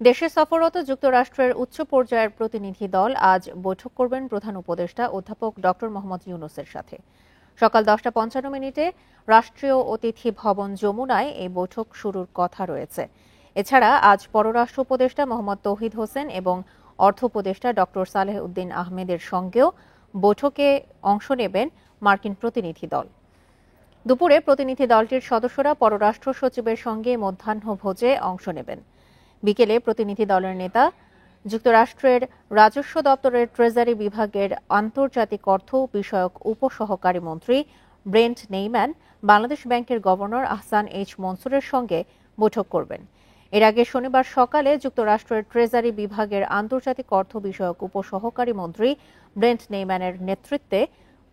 দেশে সফররত যুক্তরাষ্ট্রের উচ্চ পর্যায়ের প্রতিনিধি দল আজ বৈঠক করবেন প্রধান উপদেষ্টা অধ্যাপক ডক্টর মোহাম্মদ ইউনূসের সাথে। সকাল 10:55 রাষ্ট্রীয় অতিথি ভবন যমুনায় এই বৈঠক শুরুর কথা রয়েছে। এছাড়া আজ পররাষ্ট্র উপদেষ্টা মোহাম্মদ তৌহিদ হোসেন এবং অর্থ উপদেষ্টা ডক্টর সালেহ উদ্দিন আহমেদের সঙ্গেও বৈঠকে অংশ নেবেন মার্কিন প্রতিনিধি দল। দুপুরে প্রতিনিধি দলটির সদস্যরা পররাষ্ট্র সচিবের সঙ্গে মধ্যাহ্নভোজে অংশ নেবেন। বিকেলে প্রতিনিধি দলের নেতা যুক্তরাষ্ট্রের রাজস্ব দপ্তরের ট্রেজারি বিভাগের আন্তর্জাতিক অর্থ বিষয়ক উপসহকারী মন্ত্রী ব্রেন্ট নেইম্যান বাংলাদেশ ব্যাংকের গভর্নর আহসান এইচ মনসুরের সঙ্গে বৈঠক করবেন। এর আগে শনিবার সকালে যুক্তরাষ্ট্রের ট্রেজারি বিভাগের আন্তর্জাতিক অর্থ বিষয়ক উপসহকারী মন্ত্রী ব্রেন্ট নেইম্যানের নেতৃত্বে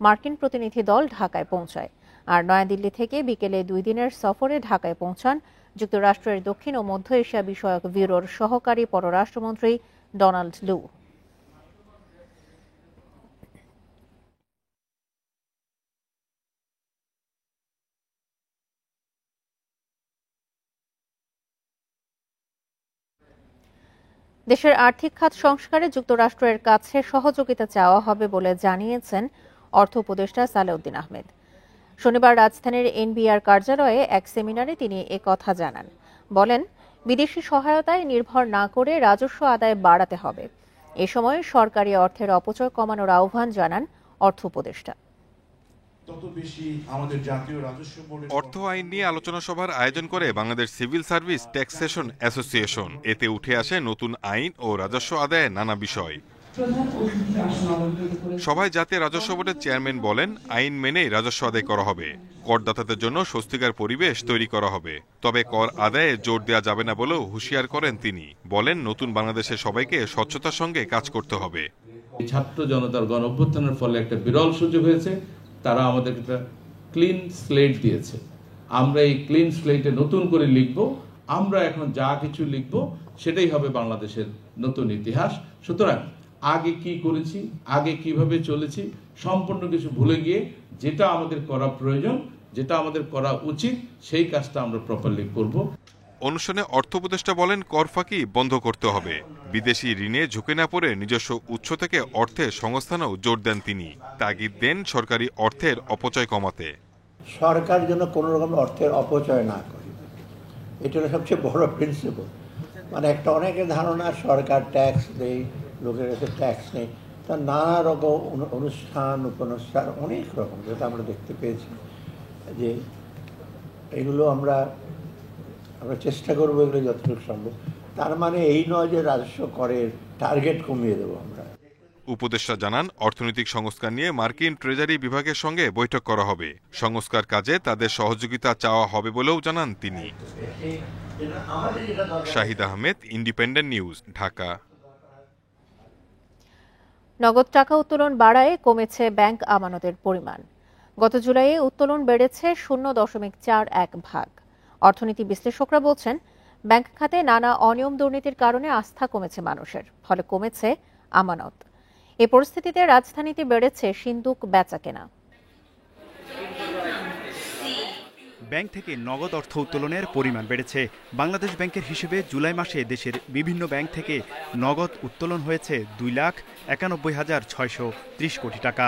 মার্কিন প্রতিনিধি দল ঢাকায় পৌঁছায়। আর নয়াদিল্লি থেকে বিকেলে 2 দিনের সফরে ঢাকায় পৌঁছান যুক্তরাষ্ট্রের দক্ষিণ ও মধ্য এশিয়া বিষয়ক ব্যুরোর সহকারী পররাষ্ট্রমন্ত্রী ডোনাল্ড লু। দেশের আর্থিক খাত সংস্কারে যুক্তরাষ্ট্রের কাছে সহযোগিতা চাওয়া হবে বলে জানিয়েছেন অর্থ উপদেষ্টা সালেহ উদ্দিন আহমেদ। শনিবার রাজধানীর এনবিআর কার্যালয়ে এক সেমিনারে তিনি একথা জানান। বলেন, বিদেশি সহায়তায় নির্ভর না করে রাজস্ব আদায় বাড়াতে হবে। এ সময় সরকারি অর্থের অপচয় কমানোর আহ্বান জানান অর্থ উপদেষ্টা। অর্থ আইন নিয়ে আলোচনা সভার আয়োজন করে Bangladesh civil service taxation association. এতে উঠে আসে নতুন আইন ও রাজস্ব আদায়ের নানা বিষয়। সভায় জাতীয় রাজস্ব বোর্ডের চেয়ারম্যান বলেন, আইন মেনেই রাজস্ব আদায় করা হবে। করদাতাদের জন্য স্বস্তিকর পরিবেশ তৈরি করা হবে। তবে কর আদায়ে জোর দেওয়া যাবে না বলেও হুঁশিয়ার করেন তিনি। বলেন, নতুন বাংলাদেশের সবাইকে স্বচ্ছতার সঙ্গে কাজ করতে হবে। ছাত্র জনতার গণ অভ্যুত্থানের ফলে একটা বিরল সুযোগ হয়েছে। তারা আমাদের একটা ক্লিন স্লেট দিয়েছে। আমরা এই ক্লিন স্লেটে নতুন করে লিখব। আমরা এখন যা কিছু লিখব সেটাই হবে বাংলাদেশের নতুন ইতিহাস। সুতরাং আগে কি করেছি, আগে কিভাবে চলেছি, সম্পূর্ণ কিছু ভুলে গিয়ে যেটা আমাদের করা প্রয়োজন, যেটা আমাদের করা উচিত, সেই কাজটা আমরা প্রপারলি করব। অনুষ্ঠানে অর্থ উপদেষ্টা বলেন, কর ফাঁকি বন্ধ করতে হবে। বিদেশি ঋণে ঝুঁকে না পড়ে নিজস্ব উৎস থেকে অর্থের সংস্থানেও জোর দেন তিনি। তাগিদ দেন সরকারি অর্থের অপচয় কমাতে। সরকার যেন কোনো রকম অর্থের অপচয় না করে, এটা হলো সবচেয়ে বড় প্রিন্সিপাল। মানে একটা অনেকের ধারণা সরকার ট্যাক্স দেয়, লোকের কাছে ট্যাক্স নেই। তার নানা রকম অনুষ্ঠান উপন্যাস অনেক রকম, যেটা আমরা দেখতে পেয়েছি, যে এগুলো আমরা চেষ্টা করবো এগুলো যতটুকু সম্ভব। তার মানে এই নয় যে রাজস্ব করের টার্গেট কমিয়ে দেবো আমরা। উপদেষ্টা জানান, অর্থনৈতিক সংস্কার নিয়ে মার্কিন ট্রেজারি বিভাগের সঙ্গে বৈঠক করা হবে। সংস্কার কাজে তাদের সহযোগিতা চাওয়া হবে বলেও জানান তিনি। Shahid Ahmed, independent News, Dhaka. নগদ টাকা উত্তোলন বাড়ায় কমেছে ব্যাংক আমানতের পরিমাণ। গত জুলাইয়ে উত্তোলন বেড়েছে 0.41%। অর্থনীতি বিশ্লেষকরা বলছেন, ব্যাংক খাতে নানা অনিয়ম দুর্নীতির কারণে আস্থা কমেছে মানুষের, ফলে কমেছে আমানত। এই পরিস্থিতিতে রাজধানীতে বেড়েছে সিন্দুক বেচাকেনা। ব্যাংক থেকে নগদ অর্থ উত্তোলনের পরিমাণ বেড়েছে। বাংলাদেশ ব্যাংকের হিসেবে জুলাই মাসে দেশের বিভিন্ন ব্যাংক থেকে নগদ উত্তোলন হয়েছে 2,91,630 কোটি টাকা।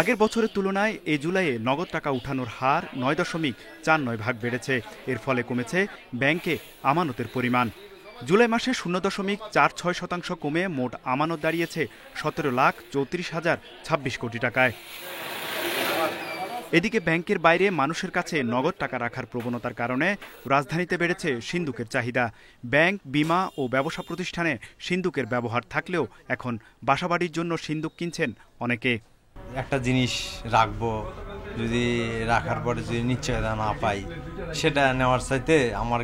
আগের বছরের তুলনায় এ জুলাইয়ে নগদ টাকা উঠানোর হার 9.49% বেড়েছে। এর ফলে কমেছে ব্যাংকে আমানতের পরিমাণ। জুলাই মাসে 0.46% কমে মোট আমানত দাঁড়িয়েছে 17,34,026 কোটি টাকায়। এদিকে ব্যাংকের বাইরে মানুষের কাছে নগদ টাকা রাখার প্রবণতার কারণে রাজধানীতে বেড়েছে সিন্দুকের চাহিদা। ব্যাংক, বিমা ও ব্যবসা প্রতিষ্ঠানে সিন্দুকের ব্যবহার থাকলেও এখন বাসাবাড়ির জন্য সিন্দুক কিনছেন অনেকে। একটা জিনিস রাখবো, যদি রাখার পরে যদি নিশ্চয়তা না পাই, সেটা নেওয়ার চাইতে আমার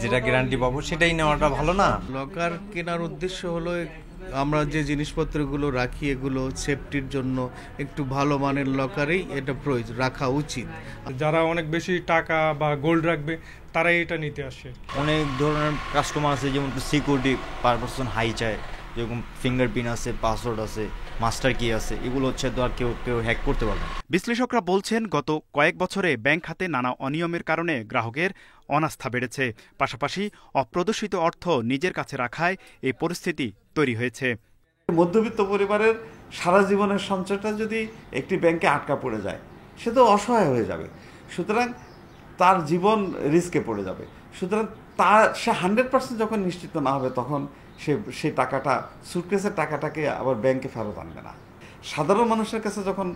যেটা গ্যারান্টি পাবো সেটাই নেওয়াটা ভালো না? লকার কেনার উদ্দেশ্য হলো আমরা যে জিনিসপত্রগুলো রাখি এগুলো সেফটির জন্য একটু ভালো মানের লকারেই এটা প্রয়োজন রাখা উচিত। যারা অনেক বেশি টাকা বা গোল্ড রাখবে তারাই এটা নিতে আসে। অনেক ধরনের কাস্টমার আছে যেমন সিকিউরিটি পারপারসন হাই চায়, যেরকম ফিঙ্গারপ্রিন্ট আছে, পাসওয়ার্ড আছে, মাস্টার কি আছে, এগুলো হচ্ছে তো আর কেউ কেউ হ্যাক করতে পারবে না। বিশ্লেষকরা বলছেন গত কয়েক বছরে ব্যাংক খাতে নানা অনিয়মের কারণে গ্রাহকের অনাস্থা বেড়েছে। পাশাপাশি অপ্রদর্শিত অর্থ নিজের কাছে রাখায় এই পরিস্থিতি তৈরি হয়েছে। মধ্যবিত্ত পরিবারের সারা জীবনের সঞ্চয়টা যদি একটি ব্যাংকে আটকা পড়ে যায়, সে তো অসহায় হয়ে যাবে। সুতরাং তার জীবন রিস্কে পড়ে যাবে। সুতরাং সে 100% যখন নিশ্চিত না হবে, তখন সেই টাকাটা, সুটকেসের টাকাটাকে আবার ব্যাংকে ফেরত আনবে না। সাধারণ মানুষের কাছে যখন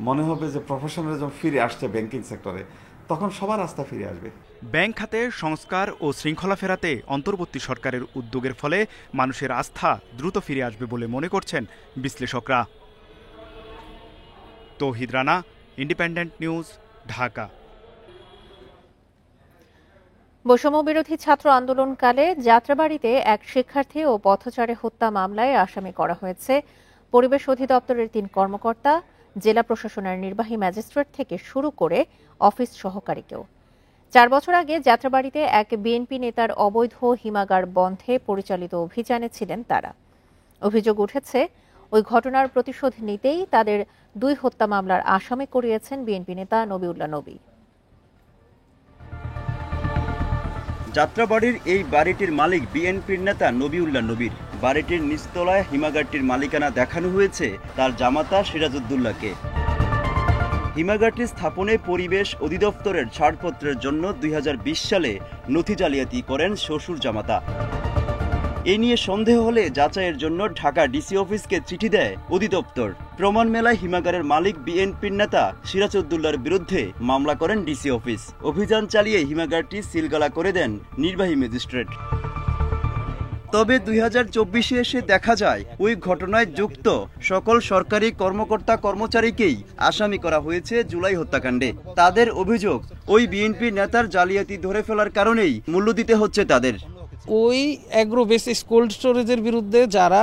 মনে হবে যে প্রফেশনালিজম ফিরে আসছে ব্যাংকিং সেক্টরে, তখন সবার আস্থা ফিরে আসবে। ব্যাংক খাতে সংস্কার ও শৃঙ্খলা ফেরাতে অন্তর্বর্তী সরকারের উদ্যোগের ফলে মানুষের আস্থা দ্রুত ফিরে আসবে বলে মনে করছেন বিশ্লেষকরা। তৌহিদ রানা, ইন্ডিপেন্ডেন্ট নিউজ, ঢাকা। বৈষম্য বিরোধী ছাত্র আন্দোলনকালে যাত্রাবাড়িতে এক শিক্ষার্থী ও পথচারী হত্যা মামলায় আসামি করা হয়েছে পরিবেশ অধিদপ্তরের ৩ কর্মকর্তা, জেলা প্রশাসনের নির্বাহী ম্যাজিস্ট্রেট থেকে শুরু করে অফিস সহকারীকেও। 4 বছর আগে যাত্রাবাড়িতে এক বিএনপি নেতার অবৈধ হিমাগার বন্ধে পরিচালিত অভিযানে ছিলেন তারা। অভিযোগ উঠেছে ওই ঘটনার প্রতিশোধ নিতেই তাদের 2 হত্যা মামলার আসামি করিয়েছেন বিএনপি নেতা নবিউল্লাহ নবী। যাত্রাবাড়ির এই বাড়িটির মালিক বিএনপির নেতা নবিউল্লাহ নবীর। বাড়িটির নিচতলায় হিমাগারটির মালিকানা দেখানো হয়েছে তার জামাতা সিরাজউদ্দৌলাকে। হিমাগারটি স্থাপনে পরিবেশ অধিদপ্তরের ছাড়পত্রের জন্য 2020 সালে নথি জালিয়াতি করেন শ্বশুর জামাতা। এ নিয়ে সন্দেহ হলে যাচাইয়ের জন্য ঢাকা ডিসি অফিসকে চিঠি দেয় অধিদপ্তর। প্রমাণ মেলায় হিমাগারের মালিক বিএনপির নেতা সিরাজউদ্দৌলার বিরুদ্ধে মামলা করেন ডিসি অফিস। অভিযান চালিয়ে হিমাগারটি সিলগালা করে দেন নির্বাহী ম্যাজিস্ট্রেট। তবে 2024-এ এসে দেখা যায় ওই ঘটনায় যুক্ত সকল সরকারি কর্মকর্তা কর্মচারীকেই আসামি করা হয়েছে জুলাই হত্যাকাণ্ডে। তাদের অভিযোগ, ওই বিএনপি নেতার জালিয়াতি ধরে ফেলার কারণেই মূল্য দিতে হচ্ছে তাদের। ওই অ্যাগ্রো বেসিস কোল্ড স্টোরেজের বিরুদ্ধে যারা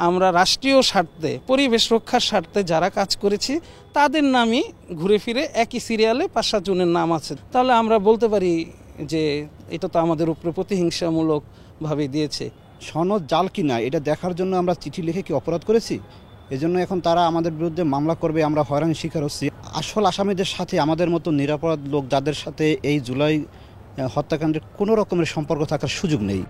আমরা রাষ্ট্রীয় স্বার্থে, পরিবেশ রক্ষার স্বার্থে যারা কাজ করেছি, তাদের নামই ঘুরে ফিরে একই সিরিয়ালে 5-7 জনের নাম আছে। তাহলে আমরা বলতে পারি যে এটা তো আমাদের উপরে প্রতিহিংসামূলকভাবে দিয়েছে। সনদ জাল কিনা এটা দেখার জন্য আমরা চিঠি লিখে কি অপরাধ করেছি? এজন্য এখন তারা আমাদের বিরুদ্ধে মামলা করবে, আমরা হয়রানির শিকার হচ্ছি। আসল আসামিদের সাথে আমাদের মতো নিরাপরাধ লোক যাদের সাথে এই জুলাই হত্যাকাণ্ডের কোনো রকমের সম্পর্ক থাকার সুযোগ নেই।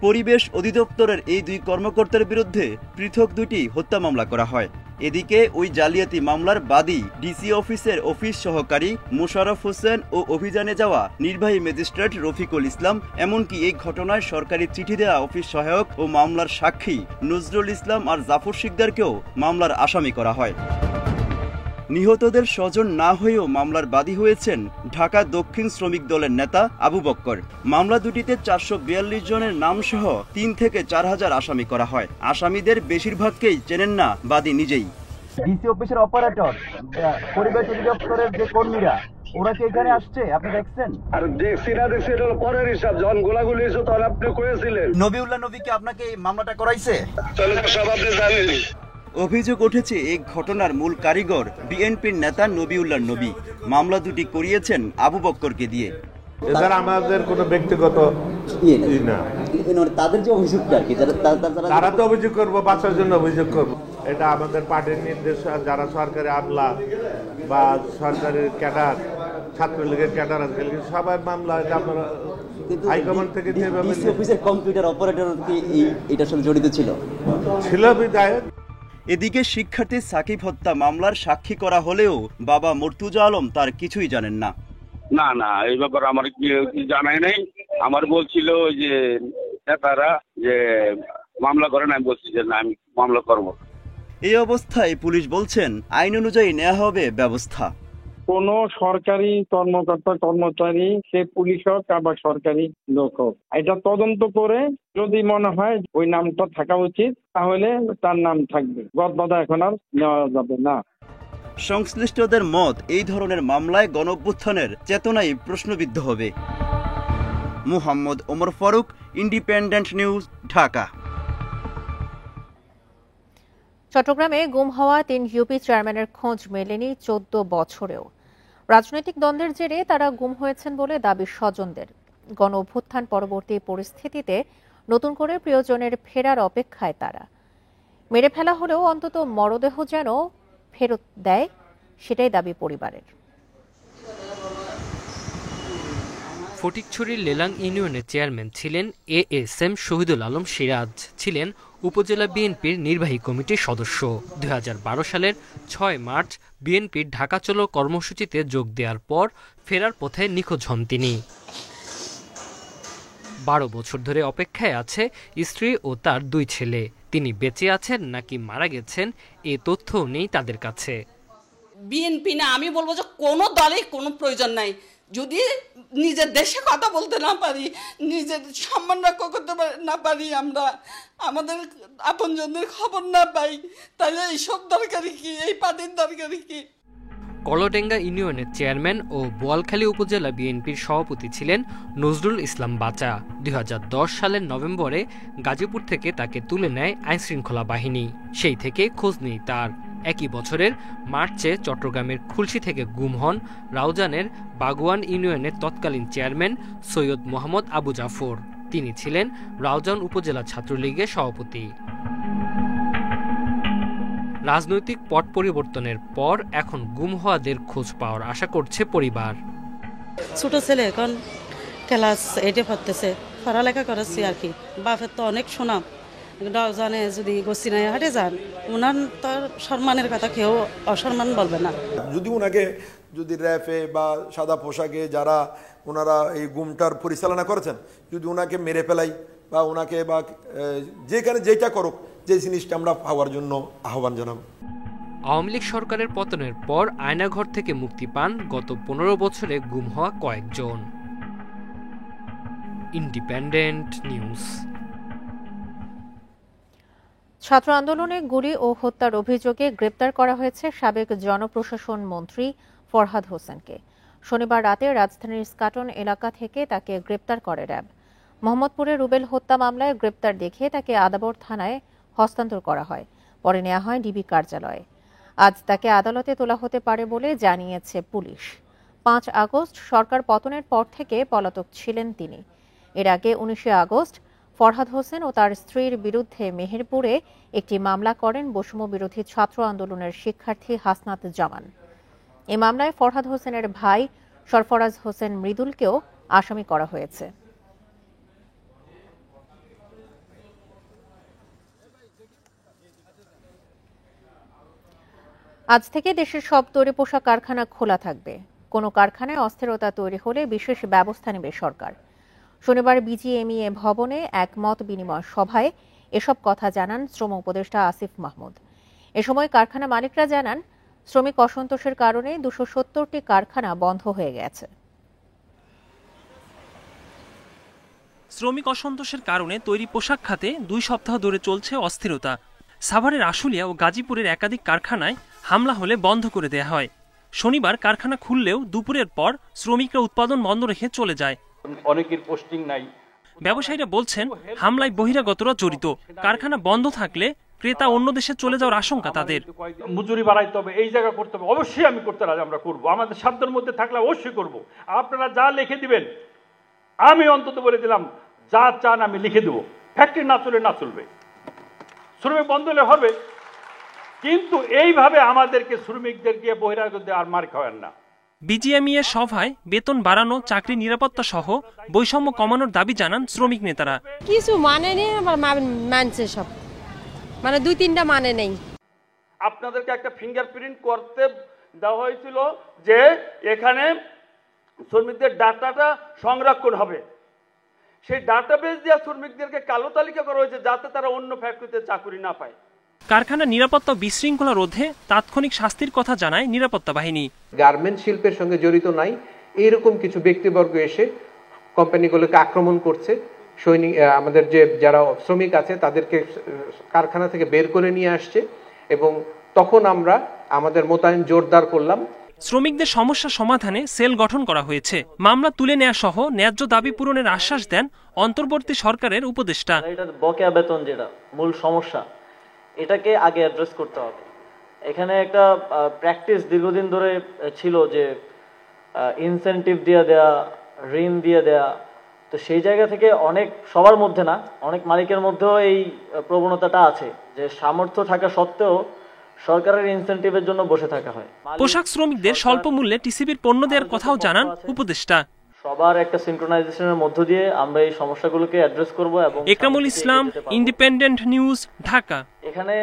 পরিবেশ অধিদপ্তরের এই 2 কর্মকর্তার বিরুদ্ধে পৃথক 2টি হত্যা মামলা করা হয়। এদিকে ওই জালিয়াতি মামলার বাদী ডিসি অফিসের অফিস সহকারী মোশাররফ হোসেন ও অভিযানে যাওয়া নির্বাহী ম্যাজিস্ট্রেট রফিকুল ইসলাম, এমনকি এই ঘটনায় সরকারি চিঠি দেওয়া অফিস সহায়ক ও মামলার সাক্ষী নজরুল ইসলাম আর জাফর শিকদারকেও মামলার আসামি করা হয়। নিহতদের স্বজন না হয়েও মামলার বাদী হয়েছেন ঢাকা দক্ষিণ শ্রমিক দলের নেতা আবু বক্কর। মামলা দুটিতে 442 জনের নাম সহ 3 থেকে 4000 আসামি করা হয়। আসামিদের বেশিরভাগকেই চেনেন না বাদী নিজেই। ডিসি অফিসের অপারেটর, পরিবেশ অধিদপ্তরের যে কর্মীরা, ওরা কি এখানে আসছে? আপনি দেখছেন? আর দেখছি না, দেখছি এটা হলো পরের হিসাব। যখন গোলাগুলি হয়েছে তখন আপনি করেছিলেন। নবিউল্লাহ নবীকে আপনাকে এই মামলাটা করাইছে? তাহলে সব আপনি জানেন। অভিযোগ উঠেছে এই ঘটনার মূল কারিগর বিএনপির নেতা নবিউল্লাহ নবী। মামলা দুটি করিয়েছেন আবু বক্করকে দিয়ে। এদের আমাদের কোনো ব্যক্তিগত না, তাদের যে অভিযোগটা আর কি, তারা তো অভিযোগ করবো, বাঁচার জন্য অভিযোগ করবো। এটা আমাদের পার্টির নির্দেশ। যারা সরকারি আমলা বা সরকারি ক্যাডার, ছাত্রলীগের ক্যাডার আছে, সবাই মামলা আপনারা হাইকমান্ড থেকে যেভাবে অফিসের কম্পিউটার অপারেটর কি এটার সাথে জড়িত ছিল বিধায়ক। এদিকে শিক্ষার্থী সাকিব হত্যা মামলার সাক্ষী করা হলেও বাবা মর্তুজা আলম তার কিছুই জানেন না। না এই ব্যাপারে আমার কি জানাই নাই। আমার বলছিল যে নেতারা যে মামলা করেন, আমি বলছি যে না, আমি মামলা করব। এই অবস্থায় পুলিশ বলছেন আইন অনুযায়ী নেওয়া হবে ব্যবস্থা। কোন সরকারি কর্মকর্তা কর্মচারী, সে পুলিশ হোক বা সরকারি লোক হোক, এটা তদন্ত করে যদি মনে হয় ওই নামটা থাকা উচিত, তাহলে তার নাম থাকবে। গদবাধা এখন আর নেওয়া যাবে না। সংশ্লিষ্টদের মত, এই ধরনের মামলায় গণঅভ্যুত্থানের চেতনাই প্রশ্নবিদ্ধ হবে। Muhammad Omar Faruk, Independent News, Dhaka. চট্টগ্রামে গুম হওয়া 3 ইউপি চেয়ারম্যানের খোঁজ মেলেনি 14 বছরেও। রাজনৈতিক দ্বন্দ্বের জেরে তারা গুম হয়েছেন বলে দাবি স্বজনদের। গণ অভ্যুত্থান পরবর্তী পরিস্থিতিতে নতুন করে প্রিয়জনের ফেরার অপেক্ষায় তারা। মেরে ফেলা হলেও অন্তত মরদেহ যেন ফেরত দেয়, সেটাই দাবি পরিবারের। ফটিকছড়ির লেলাং ইউনিয়নের চেয়ারম্যান ছিলেন ASM শহীদুল আলম সিরাজ, ছিলেন উপজেলা বিএনপির নির্বাহী কমিটির সদস্য। 2012 সালের 6 মার্চ বিএনপির ঢাকা চলো কর্মসূচিতে যোগ দেওয়ার পর ফেরার পথে নিখোঁজ হন তিনি। 12 বছর ধরে অপেক্ষায় আছে স্ত্রী ও তার 2 ছেলে। তিনি বেঁচে আছেন নাকি মারা গেছেন এ তথ্য নেই তাদের কাছে। বিএনপি না, আমি বলবো যে কোনো দলে কোনো প্রয়োজন নাই। যদি নিজের দেশে কথা বলতে না পারি, নিজের সম্মান রক্ষা করতে না পারি, আমরা আমাদের আপনজনদের খবর না পাই, তাহলে এইসব দরকারি কি, এই পার্টির দরকারি কি? কলডেঙ্গা ইউনিয়নের চেয়ারম্যান ও বোয়ালখালী উপজেলা বিএনপির সভাপতি ছিলেন নজরুল ইসলাম বাচা। 2010 সালের নভেম্বরে গাজীপুর থেকে তাকে তুলে নেয় আইনশৃঙ্খলা বাহিনী। সেই থেকে খোঁজ নেই তার। একই বছরের মার্চে চট্টগ্রামের খুলশী থেকে গুম হন রাউজানের বাগুয়ান ইউনিয়নের তৎকালীন চেয়ারম্যান সৈয়দ মোহাম্মদ আবু জাফর। তিনি ছিলেন রাউজান উপজেলা ছাত্রলীগের সভাপতি। রাজনৈতিক পট পরিবর্তনের পর এখন গুম হওয়াদের খোঁজ পাওয়ার আশা করছে পরিবার। ছোট ছেলে এখন ক্লাস 8-এ পড়তেছে, পড়ালেখা করেছি আর কি। বাপের তো অনেক সুনাম, জানে যদি গোসিনায় হাটে যান, ওনার তার সম্মানের কথা কেউ অসম্মান বলবে না। যদি ওনাকে যদি র্যাফে বা সাদা পোশাকে যারা ওনারা এই গুমটার পরিচালনা করেছেন, যদি ওনাকে মেরে ফেলাই বা ওনাকে বা যেখানে যেটা করুক, যে জিনিসটা আমরা পাওয়ার জন্য আহ্বান জানাব। আওয়ামী লীগ সরকারের পতনের পর আয়নাঘর থেকে মুক্তি পান গত 15 বছরে গুম হওয়া কয়েকজন। Independent news. ছাত্র আন্দোলনে গুলি ও হত্যার অভিযোগে গ্রেপ্তার করা হয়েছে সাবেক জনপ্রশাসন মন্ত্রী ফরহাদ হোসেনকে। শনিবার রাতে রাজধানীর স্কাটন এলাকা থেকে তাকে গ্রেপ্তার করে র্যাব। মোহাম্মদপুরে রুবেল হত্যা মামলায় গ্রেপ্তার দেখিয়ে তাকে আদাবর থানায় হস্তান্তর করা হয়, পরে নেওয়া হয় ডিবি কার্যালয়ে। আজ তাকে আদালতে তোলা হতে পারে বলে জানিয়েছে পুলিশ। 5 আগস্ট সরকার পতনের পর থেকে পলাতক ছিলেন তিনি। এর আগে 19 আগস্ট ফরহাদ হোসেন ও তার স্ত্রীর বিরুদ্ধে মেহেরপুরে একটি মামলা করেন বৈষম্য বিরোধী ছাত্র আন্দোলনের শিক্ষার্থী হাসনাত জামান। এই মামলায় ফরহাদ হোসেনের ভাই সরফরাজ হোসেন মৃদুলকেও আসামি করা হয়েছে। আজ থেকে দেশের সব তৈরি পোশাক কারখানা খোলা থাকবে। কোনো কারখানায় অস্থিরতা তৈরি হলে বিশেষ ব্যবস্থা নেবে সরকার। শনিবার বিজিএমইএ ভবনে এক মত বিনিময় সভায় এসব কথা জানান শ্রম উপদেষ্টা আসিফ মাহমুদ। এ সময় কারখানা মালিকরা জানান, শ্রমিক অসন্তোষের কারণে 270টি কারখানা বন্ধ হয়ে গেছে। শ্রমিক অসন্তোষের কারণে তৈরি পোশাক খাতে 2 সপ্তাহ ধরে চলছে অস্থিরতা। সাভারের আশুলিয়া ও গাজীপুরের একাধিক কারখানায় হামলা হলে বন্ধ করে দেয়া হয়। শনিবার কারখানা খুললেও দুপুরের পর শ্রমিকরা উৎপাদন বন্ধ রেখে চলে যায়। অনেকের পোস্টিং নাই। ব্যবসায়ীরা বলছেন, হামলায় বহিরাগতরা জড়িত। কারখানা বন্ধ থাকলে ক্রেতা অন্য দেশে চলে যাওয়ার আশঙ্কা তাদের। মজুরি বাড়াইতে হবে, এই জায়গা করতে হবে, অবশ্যই আমি করতে রাজি, আমরা করবো, আমাদের সাধ্যের মধ্যে থাকলে অবশ্যই করব। আপনারা যা লিখে দিবেন, আমি অন্তত বলে দিলাম, যা চান আমি লিখে দেবো। ফ্যাক্টরি না চলে না চলবে, শ্রমিক বন্ধ হলে হবে, কিন্তু এইভাবে আমাদেরকে শ্রমিকদেরকে বহিরাগত আর মার খাওয়ান না। বিজিএমইএ সভায় বেতন বাড়ানো, চাকরি নিরাপত্তা সহ বৈষম্য কমানোর দাবি জানান শ্রমিক নেতারা। কিছু মানে নেই, আবার মানছে সব, মানে 2-3টা মানে নেই। আপনাদেরকে একটা ফিঙ্গারপ্রিন্ট করতে দেওয়া হয়েছিল যে এখানে শ্রমিকদের ডাটাটা সংরক্ষণ হবে। সেই ডাটাবেস দিয়ে শ্রমিকদেরকে কালো তালিকা করা হয়েছে যাতে তারা অন্য ফ্যাক্টরিতে চাকরি না পায়। কারখানা নিরাপত্তা বিশৃঙ্খলা রোধে তাৎক্ষণিক শাস্তির কথা জানায় নিরাপত্তা বাহিনী। গার্মেন্ট শিল্পের সঙ্গে জড়িত নাই এইরকম কিছু ব্যক্তিবর্গ এসে কোম্পানিগুলোকে আক্রমণ করছে। আমাদের যারা শ্রমিক আছে তাদেরকে কারখানা থেকে বের করে নিয়ে আসছে এবং তখন আমরা আমাদের মোতায়েন জোরদার করলাম। শ্রমিকদের সমস্যা সমাধানে সেল গঠন করা হয়েছে। মামলা তুলে নেওয়া সহ ন্যায্য দাবি পূরণের আশ্বাস দেন অন্তর্বর্তী সরকারের উপদেষ্টা। এটা বকেয়া বেতন যেটা মূল সমস্যা, এটাকে আগে অ্যাড্রেস করতে হবে। এখানে একটা প্র্যাকটিস দীর্ঘদিন ধরে ছিল যে ইনসেন্টিভ দিয়ে দেয়া, ঋণ দিয়ে দেয়া, তো সেই জায়গা থেকে সবার মধ্যে না, অনেক মালিকের মধ্যেও এই প্রবণতাটা আছে যে সামর্থ্য থাকা সত্ত্বেও সরকারের ইনসেনটিভের জন্য বসে থাকা হয়। পোশাক শ্রমিকদের স্বল্প মূল্যে টিসিবির পণ্য দেওয়ার কথাও জানান উপদেষ্টা। সবার একটা সিনক্রোনাইজেশনের মধ্য দিয়ে আমরা এই সমস্যাগুলোকে অ্যাড্রেস করব। এবং একরামুল ইসলাম, ইন্ডিপেন্ডেন্ট নিউজ, ঢাকা। এখানে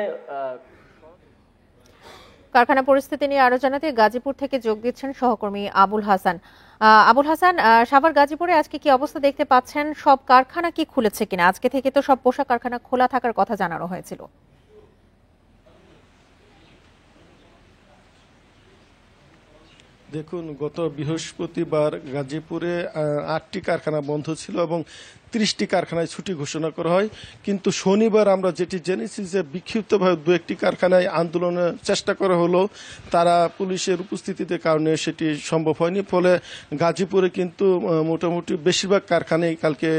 কারখানা পরিস্থিতি নিয়ে আরো জানাতে গাজীপুর থেকে যোগ দিচ্ছেন সহকর্মী আবুল হাসান। আবুল হাসান, সাভার গাজীপুরে আজকে কি অবস্থা দেখতে পাচ্ছেন? সব কারখানা কি খুলেছে কিনা? আজকে থেকে তো সব পোশাক কারখানা খোলা থাকার কথা জানানো হয়েছিল। দেখুন, গত বৃহস্পতিবার গাজীপুরে 8টি কারখানা বন্ধ ছিল এবং 30টি কারখানায় ছুটি ঘোষণা করা হয়। কিন্তু শনিবার আমরা যেটি জেনেছি যে বিক্ষিপ্তভাবে 2-1টি কারখানায় আন্দোলনের চেষ্টা করা হলো, তারা পুলিশের উপস্থিতিতে কারণে সেটি সম্ভব হয়নি। ফলে গাজীপুরে কিন্তু মোটামুটি বেশিরভাগ কারখানায় কালকে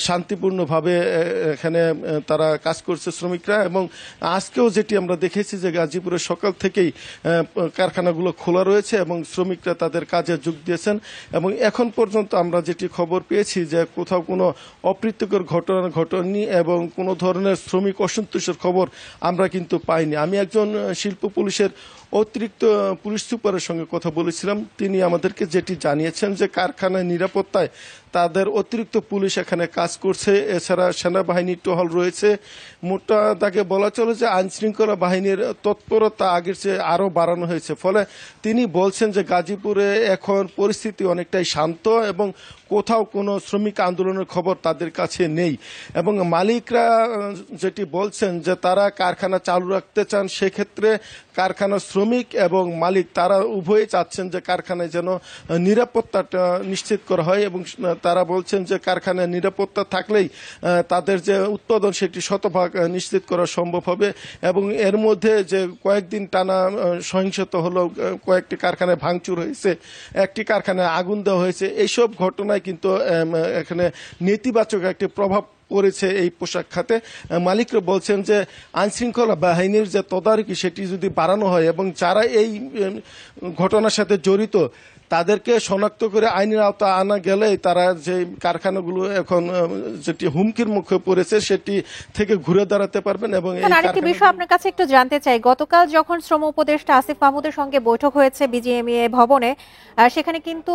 শান্তিপূর্ণভাবে এখানে তারা কাজ করছে শ্রমিকরা। এবং আজকেও যেটি আমরা দেখেছি যে গাজীপুরে সকাল থেকেই কারখানাগুলো খোলা রয়েছে এবং শ্রমিকরা তাদের কাজে যোগ দিয়েছেন। এবং এখন পর্যন্ত আমরা যেটি খবর পেয়েছি যে কোথাও কোনো অপ্রীতিকর ঘটনা ঘটেনি এবং কোনো ধরনের শ্রমিক অসন্তোষের খবর আমরা কিন্তু পাইনি। আমি একজন শিল্প পুলিশের অতিরিক্ত পুলিশ সুপারের সঙ্গে কথা বলেছিলাম। তিনি আমাদেরকে যেটি জানিয়েছেন যে কারখানায় নিরাপত্তায় তাদের অতিরিক্ত পুলিশ এখানে কাজ করছে, এছাড়া সেনাবাহিনীর টহল রয়েছে। মোটা দাগে বলা চলে যে আইনশৃঙ্খলা বাহিনীর তৎপরতা আগের চেয়ে আরও বাড়ানো হয়েছে। ফলে তিনি বলছেন যে গাজীপুরে এখন পরিস্থিতি অনেকটাই শান্ত এবং কোথাও কোনো শ্রমিক আন্দোলনের খবর তাদের কাছে নেই। এবং মালিকরা যেটি বলছেন যে তারা কারখানা চালু রাখতে চান, সেক্ষেত্রে কারখানার শ্রমিক এবং মালিক তারা উভয়ই চাচ্ছেন যে কারখানায় যেন নিরাপত্তাটা নিশ্চিত করা হয়। এবং তারা বলছেন যে কারখানায় নিরাপত্তা থাকলেই তাদের যে উৎপাদন সেটি শতভাগ নিশ্চিত করা সম্ভব হবে। এবং এর মধ্যে যে কয়েকদিন টানা সহিংসতা হলো, কয়েকটি কারখানায় ভাঙচুর হয়েছে, একটি কারখানায় আগুন দেওয়া হয়েছে, এইসব ঘটনায় কিন্তু এখানে নেতিবাচক একটি প্রভাব পড়েছে এই পোশাক খাতে। মালিকরা বলছেন যে আইনশৃঙ্খলা বাহিনীর যে তদারকি সেটি যদি বাড়ানো হয় এবং যারা এই ঘটনার সাথে জড়িত তাদেরকে শনাক্ত করে আইনের আওতায় আনা গেলেই তারা যে কারখানাগুলো এখন যেটি হুমকির মুখে পড়েছে সেটি থেকে ঘুরে দাঁড়াতে পারবেন। এবং আরেকটি বিষয় আপনার কাছে একটু জানতে চাই, গতকাল যখন শ্রম উপদেষ্টা আসিফ মাহমুদের সঙ্গে বৈঠক হয়েছে বিজিএমইএ ভবনে, সেখানে কিন্তু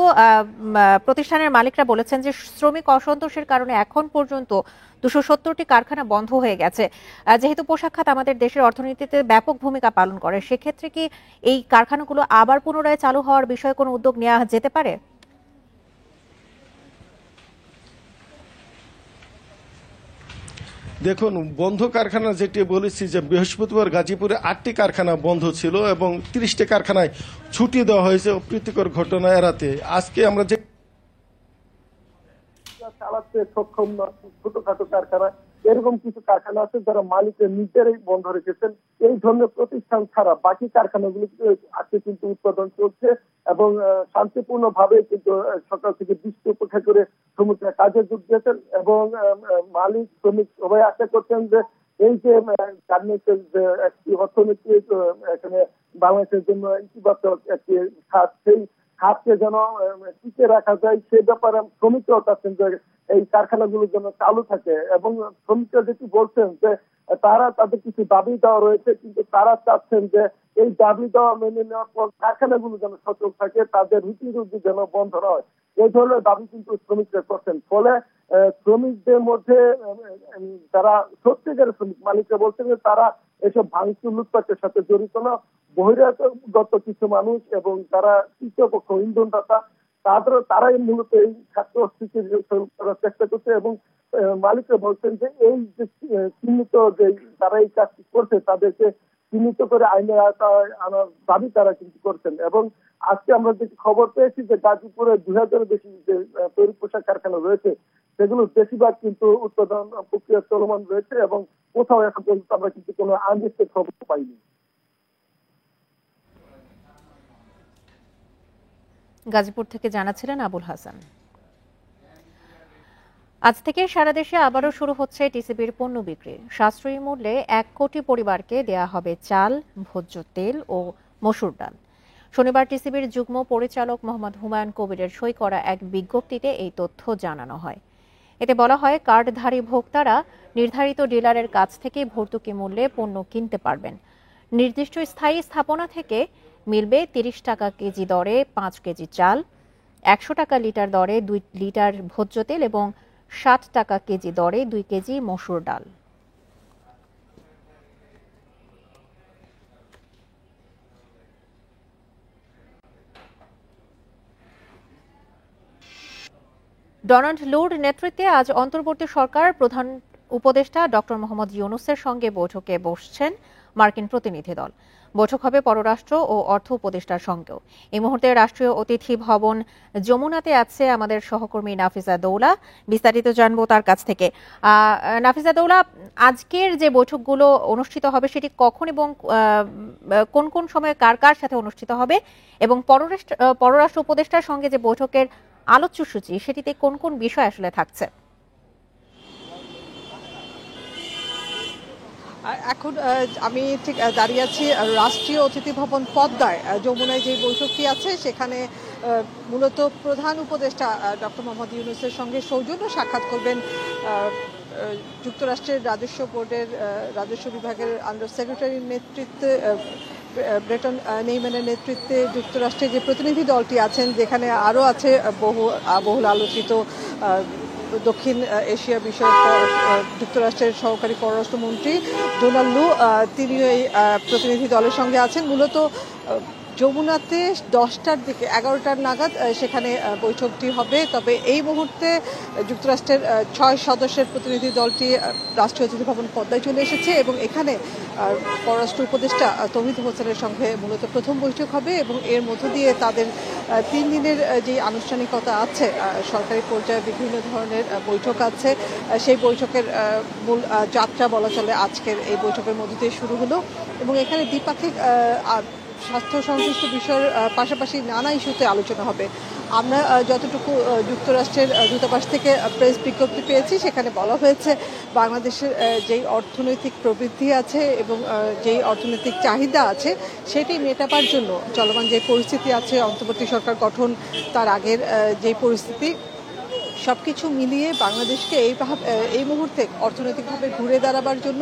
প্রতিষ্ঠানের মালিকরা বলেছেন যে শ্রমিক অসন্তোষের কারণে এখন পর্যন্ত 270টি কারখানা বন্ধ হয়ে গেছে। যেহেতু পোশাক খাত আমাদের দেশের অর্থনীতিতে ব্যাপক ভূমিকা পালন করে, সেক্ষেত্রে কি এই কারখানাগুলো আবার পুনরায় চালু হওয়ার বিষয়ে কোনো উদ্যোগ নেওয়া যেতে পারে? দেখুন, বন্ধ কারখানা যেটি বলেছি যে বৃহস্পতিবার গাজীপুরে 8টি কারখানা বন্ধ ছিল এবং 30টি কারখানায় ছুটি দেওয়া হয়েছে অপ্রীতিকর ঘটনা এড়াতে। আজকে আমরা যে চালাতে সক্ষম না ছোটখাটো কারখানা, এরকম কিছু কারখানা আছে যারা মালিকের নিজেরাই বন্ধ রেখেছেন। এই ধরনের প্রতিষ্ঠান ছাড়া বাকি কারখানাগুলো আজকে কিন্তু উৎপাদন চলছে এবং শান্তিপূর্ণ ভাবে কিন্তু সকাল থেকে বৃষ্টি উপেক্ষা করে শ্রমিকরা কাজে যোগ দিয়েছেন। এবং মালিক শ্রমিক সবাই আশা করছেন যে এই যে গার্মেন্টসের যে একটি অর্থনীতি এখানে বাংলাদেশের জন্য ইতিবাচক একটি খাত, সেই খাতকে যেন টিকে রাখা যায় সে ব্যাপারে শ্রমিকরাও চাচ্ছেন যে এই কারখানাগুলো যেন চালু থাকে। এবং শ্রমিকরা যেটি বলছেন যে তারা তাদের কিছু দাবি দেওয়া রয়েছে, কিন্তু তারা চাচ্ছেন যে এই দাবি দেওয়া মেনে নেওয়ার পর কারখানাগুলো যেন সচল থাকে, তাদের রুটি যেন বন্ধ না হয়, এই ধরনের দাবি কিন্তু শ্রমিকরা করছেন। ফলে শ্রমিকদের মধ্যে যারা সত্যিকারের শ্রমিক মালিকরা বলছেন যে তারা এসব ভাঙচুর লুটপাটের সাথে জড়িত না, বহিরাগত কিছু মানুষ এবং যারা তৃতীয় পক্ষ ইন্ধনদাতা তারাই মূলত এই ছাত্র অস্থিতি করার চেষ্টা করছে। এবং মালিকরা বলছেন যে এই যে চিহ্নিত যে তারা এই কাজ করছে তাদেরকে চিহ্নিত করে আইনের আওতায় আনার দাবি তারা কিন্তু করছেন। এবং আজকে আমরা যে খবর পেয়েছি যে গাজীপুরে 2000-এর বেশি যে তৈরি পোশাক কারখানা রয়েছে সেগুলো বেশিরভাগ কিন্তু উৎপাদন প্রক্রিয়া চলমান রয়েছে এবং কোথাও এখন পর্যন্ত আমরা কিন্তু কোনো আনরেস্টের খবর পাইনি। গাজীপুর থেকে জানাচ্ছিলেন আবুল হাসান। আজ থেকে সারা দেশে আবারও শুরু হচ্ছে টিসিবির পণ্য বিক্রি। সাশ্রয়ী মূল্যে 1 কোটি পরিবারকে দেয়া হবে চাল, ভোজ্য তেল ও মসুর ডাল। শনিবার টিসিবির যুগ্ম পরিচালক মোহাম্মদ হুমায়ুন কবিরের সই করা এক বিজ্ঞপ্তিতে এই তথ্য জানানো হয়। এতে বলা হয় কার্ডধারী ভোক্তারা নির্ধারিত ডিলারের কাছ থেকে ভর্তুকি মূল্যে পণ্য কিনতে পারবেন। নির্দিষ্ট স্থায়ী স্থাপনা থেকে মিলবে ৩০ টাকা কেজি দরে ৫ কেজি চাল, ১০০ টাকা লিটার দরে ২ লিটার ভোজ্য তেল এবং ৬০ টাকা কেজি দরে ২ কেজি মসুর ডাল। ডোনাল্ড লুর নেতৃত্বে আজ অন্তর্বর্তী সরকার প্রধান উপদেষ্টা ডক্টর মোহাম্মদ ইউনূসের সঙ্গে বৈঠকে বসছেন মার্কিন প্রতিনিধি দল। বৈঠক হবে পররাষ্ট্র ও অর্থ উপদেষ্টার সঙ্গেও। এই মুহূর্তে রাষ্ট্রীয় অতিথি ভবন যমুনাতে আছে আমাদের সহকর্মী নাফিজা দৌলা। বিস্তারিত জানবো তার কাছ থেকে। নাফিজা দৌলা, আজকের যে বৈঠকগুলো অনুষ্ঠিত হবে সেটি কখন এবং কোন কোন সময়ে কার কার সাথে অনুষ্ঠিত হবে, এবং পররাষ্ট্র উপদেষ্টার সঙ্গে যে বৈঠকের আলোচ্যসূচি সেটিতে কোন কোন বিষয় আসলে থাকছে? এখন আমি ঠিক দাঁড়িয়ে আছি রাষ্ট্রীয় অতিথি ভবন পদ্মায়। যমুনায় যে বৈঠকটি আছে সেখানে মূলত প্রধান উপদেষ্টা ডক্টর মোহাম্মদ ইউনূসের সঙ্গে সৌজন্য সাক্ষাৎ করবেন যুক্তরাষ্ট্রের রাজস্ব বোর্ডের রাজস্ব বিভাগের আন্ডার সেক্রেটারির নেতৃত্বে, ব্রেটন নেইম্যানের নেতৃত্বে যুক্তরাষ্ট্রের যে প্রতিনিধি দলটি আছেন, যেখানে আরও আছে বহুল আলোচিত দক্ষিণ এশিয়া বিষয়ক যুক্তরাষ্ট্রের সহকারী পররাষ্ট্রমন্ত্রী ডোনাল্ড লু, তিনিও এই প্রতিনিধি দলের সঙ্গে আছেন। মূলত যমুনাতে 10টার দিকে 11টার নাগাদ সেখানে বৈঠকটি হবে। তবে এই মুহূর্তে যুক্তরাষ্ট্রের 6 সদস্যের প্রতিনিধি দলটি রাষ্ট্রীয় অতিথি ভবন পদ্মায় চলে এসেছে এবং এখানে পররাষ্ট্র উপদেষ্টা তৌহিদ হোসেনের সঙ্গে মূলত প্রথম বৈঠক হবে এবং এর মধ্য দিয়ে তাদের 3 দিনের যে আনুষ্ঠানিকতা আছে, সরকারি পর্যায়ে বিভিন্ন ধরনের বৈঠক আছে, সেই বৈঠকের মূল যাত্রা বলা চলে আজকের এই বৈঠকের মধ্য দিয়ে শুরু হলো। এবং এখানে দ্বিপাক্ষিক স্বাস্থ্য সংশ্লিষ্ট বিষয়ের পাশাপাশি নানা ইস্যুতে আলোচনা হবে। আমরা যতটুকু যুক্তরাষ্ট্রের দূতাবাস থেকে প্রেস বিজ্ঞপ্তি পেয়েছি সেখানে বলা হয়েছে বাংলাদেশের যেই অর্থনৈতিক প্রবৃদ্ধি আছে এবং যেই অর্থনৈতিক চাহিদা আছে সেটি মেটাবার জন্য চলমান যে পরিস্থিতি আছে, অন্তর্বর্তী সরকার গঠন, তার আগের যেই পরিস্থিতি, সবকিছু মিলিয়ে বাংলাদেশকে এই মুহূর্তে অর্থনৈতিকভাবে ঘুরে দাঁড়াবার জন্য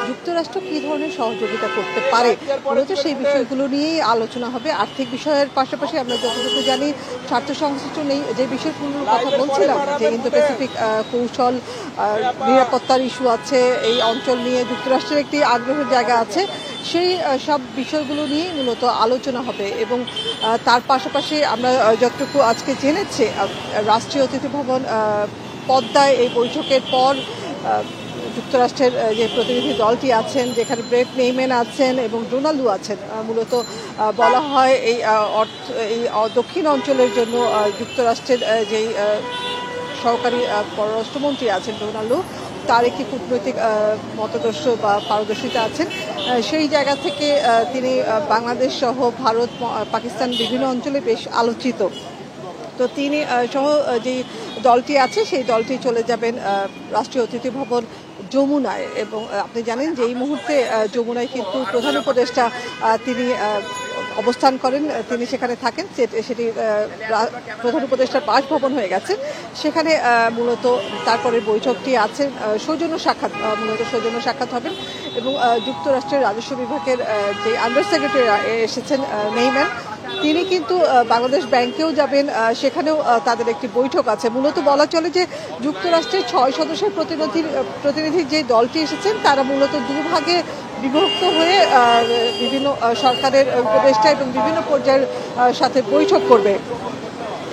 যুক্তরাষ্ট্র কী ধরনের সহযোগিতা করতে পারে, মূলত সেই বিষয়গুলো নিয়েই আলোচনা হবে। আর্থিক বিষয়ের পাশাপাশি আমরা যতটুকু জানি স্বার্থ সংশ্লিষ্ট নেই যে বিষয়গুলোর কথা বলছিলাম, যে ইন্দো প্যাসিফিক কৌশল, নিরাপত্তার ইস্যু আছে, এই অঞ্চল নিয়ে যুক্তরাষ্ট্রের একটি আগ্রহের জায়গা আছে, সেই সব বিষয়গুলো নিয়েই মূলত আলোচনা হবে। এবং তার পাশাপাশি আমরা যতটুকু আজকে জেনেছি রাষ্ট্রীয় অতিথি ভবন পদ্মায় এই বৈঠকের পর যুক্তরাষ্ট্রের যে প্রতিনিধি দলটি আছেন, যেখানে ব্রেট নেইম্যান আছেন এবং ডোনাল্ড লু আছেন, মূলত বলা হয় এই দক্ষিণ অঞ্চলের জন্য যুক্তরাষ্ট্রের যেই সহকারী পররাষ্ট্রমন্ত্রী আছেন ডোনাল্ড লু, তার একটি কূটনৈতিক মতাদর্শ বা পারদর্শিতা আছেন। সেই জায়গা থেকে তিনি বাংলাদেশ সহ ভারত, পাকিস্তান বিভিন্ন অঞ্চলে বেশ আলোচিত। তো তিনি সহ যে দলটি আছে সেই দলটি চলে যাবেন রাষ্ট্রীয় অতিথি ভবন যমুনায়। এবং আপনি জানেন যে এই মুহূর্তে যমুনায় কিন্তু প্রধান উপদেষ্টা তিনি অবস্থান করেন, তিনি সেখানে থাকেন, সেটি প্রধান উপদেষ্টার বাসভবন হয়ে গেছে। সেখানে মূলত তারপরে বৈঠকটি আছে, সৌজন্য সাক্ষাৎ হবেন। এবং যুক্তরাষ্ট্রের রাজস্ব বিভাগের যে আন্ডার সেক্রেটারি এসেছেন নেইম্যান, তিনি কিন্তু বাংলাদেশ ব্যাংকেও যাবেন, সেখানেও তাদের একটি বৈঠক আছে। মূলত বলা চলে যে যুক্তরাষ্ট্রের 6 সদস্যের প্রতিনিধি যে দলটি এসেছেন তারা মূলত দুভাগে বিভক্ত হয়ে বিভিন্ন সরকারের উপদেষ্টা এবং বিভিন্ন পর্যায়ের সাথে বৈঠক করবে।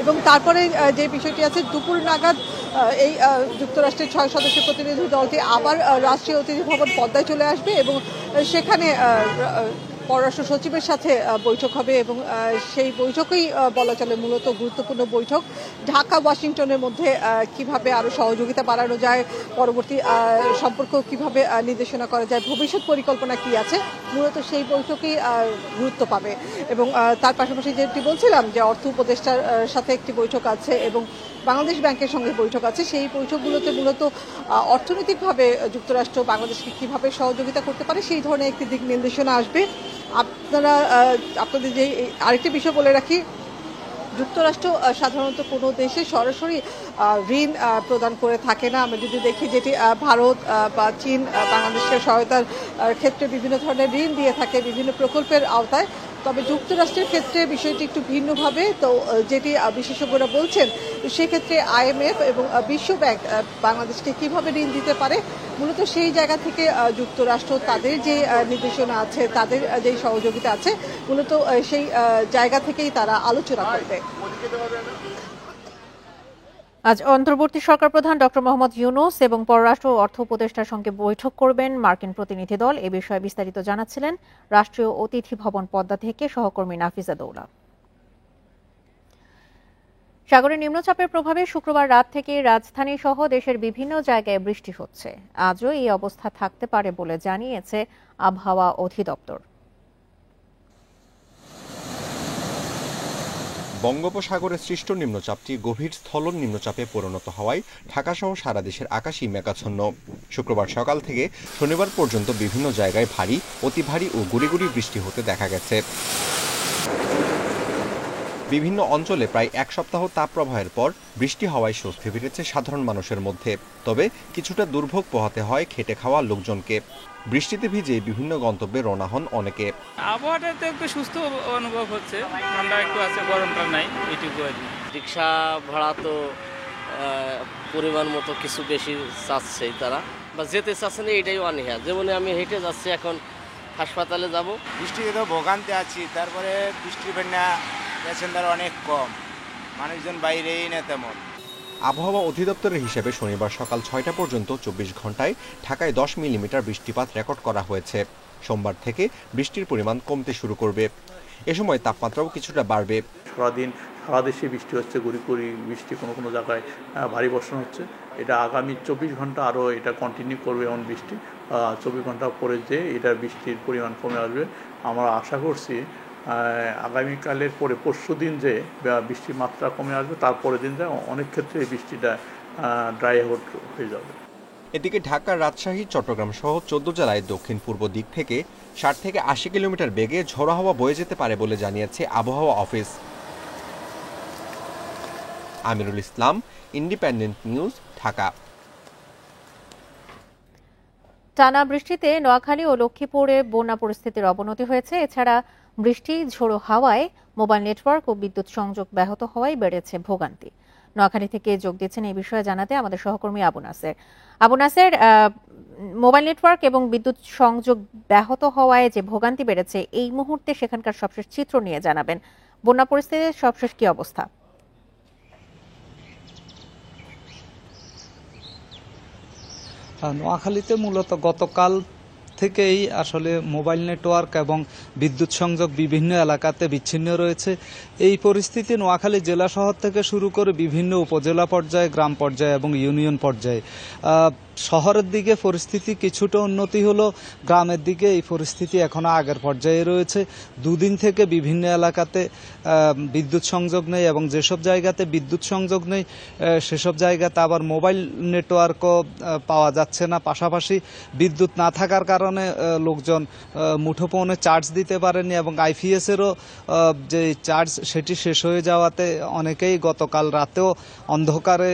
এবং তারপরে যে বিষয়টি আছে, দুপুর নাগাদ এই যুক্তরাষ্ট্রের 6 সদস্য প্রতিনিধি দলটি আবার রাষ্ট্রীয় অতিথি ভবন পদ্মায় চলে আসবে এবং সেখানে পররাষ্ট্র সচিবের সাথে বৈঠক হবে। এবং সেই বৈঠকেই বলা চলে মূলত গুরুত্বপূর্ণ বৈঠক, ঢাকা ওয়াশিংটনের মধ্যে কিভাবে আরও সহযোগিতা বাড়ানো যায়, পরবর্তী সম্পর্ক কিভাবে নির্দেশনা করা যায়, ভবিষ্যৎ পরিকল্পনা কি আছে, মূলত সেই বৈঠকেই গুরুত্ব পাবে। এবং তার পাশাপাশি যেটি বলছিলাম যে অর্থ উপদেষ্টার সাথে একটি বৈঠক আছে এবং বাংলাদেশ ব্যাংকের সঙ্গে বৈঠক আছে, সেই বৈঠকগুলোতে মূলত অর্থনৈতিকভাবে যুক্তরাষ্ট্র বাংলাদেশকে কীভাবে সহযোগিতা করতে পারে সেই ধরনের একটি দিক নির্দেশনা আসবে। আপনাদের যে আরেকটি বিষয় বলে রাখি, যুক্তরাষ্ট্র সাধারণত কোনো দেশে সরাসরি ঋণ প্রদান করে থাকে না। আমরা যদি দেখি যেটি ভারত বা চীন বাংলাদেশের সহায়তার ক্ষেত্রে বিভিন্ন ধরনের ঋণ দিয়ে থাকে বিভিন্ন প্রকল্পের আওতায়, তবে যুক্তরাষ্ট্রের ক্ষেত্রে বিষয়টি একটু ভিন্নভাবে। তো যেটি বিশেষজ্ঞরা বলছেন, সেক্ষেত্রে IMF এবং বিশ্ব ব্যাংক বাংলাদেশকে কিভাবে ঋণ দিতে পারে, মূলত সেই জায়গা থেকে যুক্তরাষ্ট্র তাদের যে নির্দেশনা আছে, তাদের যে সহযোগিতা আছে, মূলত সেই জায়গা থেকেই তারা আলোচনা করবে। আজ অন্তর্বর্তী সরকার প্রধান ডক্টর মোহাম্মদ ইউনূস এবং পররাষ্ট্র ও অর্থ উপদেষ্টার সঙ্গে বৈঠক করবেন মার্কিন প্রতিনিধি দল। এ বিষয়ে বিস্তারিত জানাচ্ছিলেন রাষ্ট্রীয় অতিথি ভবন পদ্মা থেকে সহকর্মী নাফিজা দৌলা। সাগরের নিম্নচাপের প্রভাবে শুক্রবার রাত থেকে রাজধানী সহ দেশের বিভিন্ন জায়গায় বৃষ্টি হচ্ছে। আজও এই অবস্থা থাকতে পারে বলে জানিয়েছে আবহাওয়া অধিদপ্তর। বঙ্গোপসাগরে সৃষ্ট নিম্নচাপটি গভীর স্থলন নিম্নচাপে পরিণত হওয়ায় ঢাকাসহ সারা দেশের আকাশই মেঘাচ্ছন্ন। শুক্রবার সকাল থেকে শনিবার পর্যন্ত বিভিন্ন জায়গায় ভারী, অতি ভারী ও গুড়ি গুড়ি বৃষ্টি হতে দেখা গেছে। বিভিন্ন অঞ্চলে প্রায় এক সপ্তাহ তাপপ্রবাহের পর বৃষ্টি হওয়ায় স্বস্তি ফিরেছে সাধারণ মানুষের মধ্যে। তবে কিছুটা দুর্ভোগ পোহাতে হয় খেটে খাওয়া লোকজনকে। বৃষ্টিতে ভিজে বিভিন্ন গন্তব্যে রওনা হন অনেকে। আবহাওয়াটা তো একটু সুস্থ অনুভব হচ্ছে, ঠান্ডা একটু আছে, গরমটা নাই, এইটুকু আর কি। রিক্সা ভাড়া তো পরিমাণ মতো কিছু বেশি চাচ্ছে তারা, বা যেতে চাচ্ছে না, এটাই অনীহা। যেমন আমি হেঁটে যাচ্ছি, এখন হাসপাতালে যাব। বৃষ্টিতে তো ভোগান্তি আছি, তারপরে বৃষ্টির বন্যা প্যাসেঞ্জার অনেক কম, মানুষজন বাইরেই না তেমন। আবহাওয়া অধিদপ্তরের হিসেবে শনিবার সকাল 6টা পর্যন্ত 24 ঘন্টায় ঢাকায় 10 মিলিমিটার বৃষ্টিপাত রেকর্ড করা হয়েছে। সোমবার থেকে বৃষ্টির পরিমাণ কমতে শুরু করবে। এ সময় তাপমাত্রাও কিছুটা বাড়বে। সারাদিন সারা দেশে বৃষ্টি হচ্ছে, গুড়ি গুড়ি বৃষ্টি, কোনো কোনো জায়গায় ভারী বর্ষণ হচ্ছে। এটা আগামী 24 ঘন্টা আরও এটা কন্টিনিউ করবে। এমন বৃষ্টি 24 ঘন্টা পরে যে এটা বৃষ্টির পরিমাণ কমে আসবে। আমরা আশা করছি আগামীকালের পরে পরশু দিন যে বৃষ্টির মাত্রা কমে আসবে, তারপরের দিন যে অনেক ক্ষেত্রে এই বৃষ্টিটা ড্রাই আউট হয়ে যাবে। এদিকে ঢাকা, রাজশাহী, চট্টগ্রাম সহ 14 জেলায় দক্ষিণ পূর্ব দিক থেকে 60 থেকে 80 কিলোমিটার বেগে ঝোড়ো হাওয়া বয়ে যেতে পারে বলে জানিয়েছে আবহাওয়া office. Amirul Islam, independent News, Dhaka. টানা বৃষ্টিতে নোয়াখালী ও লক্ষ্মীপুরে বন্যা পরিস্থিতির অবনতি হয়েছে। এছাড়া বৃষ্টি, ঝোড়ো হাওয়ায় মোবাইল নেটওয়ার্ক ও বিদ্যুৎ সংযোগ ব্যাহত হওয়ায় বেড়েছে ভোগান্তি। নোয়াখালী থেকে যোগ দিচ্ছেন এই বিষয়ে জানাতে আমাদের সহকর্মী আবু নাসের। আবু নাসের, মোবাইল নেটওয়ার্ক এবং বিদ্যুৎ সংযোগ ব্যাহত হওয়ায় যে ভোগান্তি বেড়েছে, এই মুহূর্তে সেখানকার সবশেষ চিত্র নিয়ে জানাবেন। বন্যা পরিস্থিতির সবশেষ কি অবস্থা? নোয়াখালীতে মূলত গতকাল থেকেই আসলে মোবাইল নেটওয়ার্ক এবং বিদ্যুৎ সংযোগ বিভিন্ন এলাকাতে বিচ্ছিন্ন রয়েছে। এই পরিস্থিতি নোয়াখালী জেলা শহর থেকে শুরু করে বিভিন্ন উপজেলা পর্যায়ে, গ্রাম পর্যায়ে এবং ইউনিয়ন পর্যায়ে। শহরের দিকে পরিস্থিতি কিছুটা উন্নতি হলো, গ্রামের দিকে এই পরিস্থিতি এখনো আগের পর্যায়ে রয়েছে। দুদিন থেকে বিভিন্ন এলাকাতে বিদ্যুৎ সংযোগ নেই এবং যেসব জায়গাতে বিদ্যুৎ সংযোগ নেই সেসব জায়গাতে আবার মোবাইল নেটওয়ার্কও পাওয়া যাচ্ছে না। পাশাপাশি বিদ্যুৎ না থাকার কারণে লোকজন মুঠোফোনে চার্জ দিতে পারেনি এবং আইপিএসেরও যে চার্জ সেটি শেষ হয়ে যাওয়াতে অনেকেই গতকাল রাতেও অন্ধকারে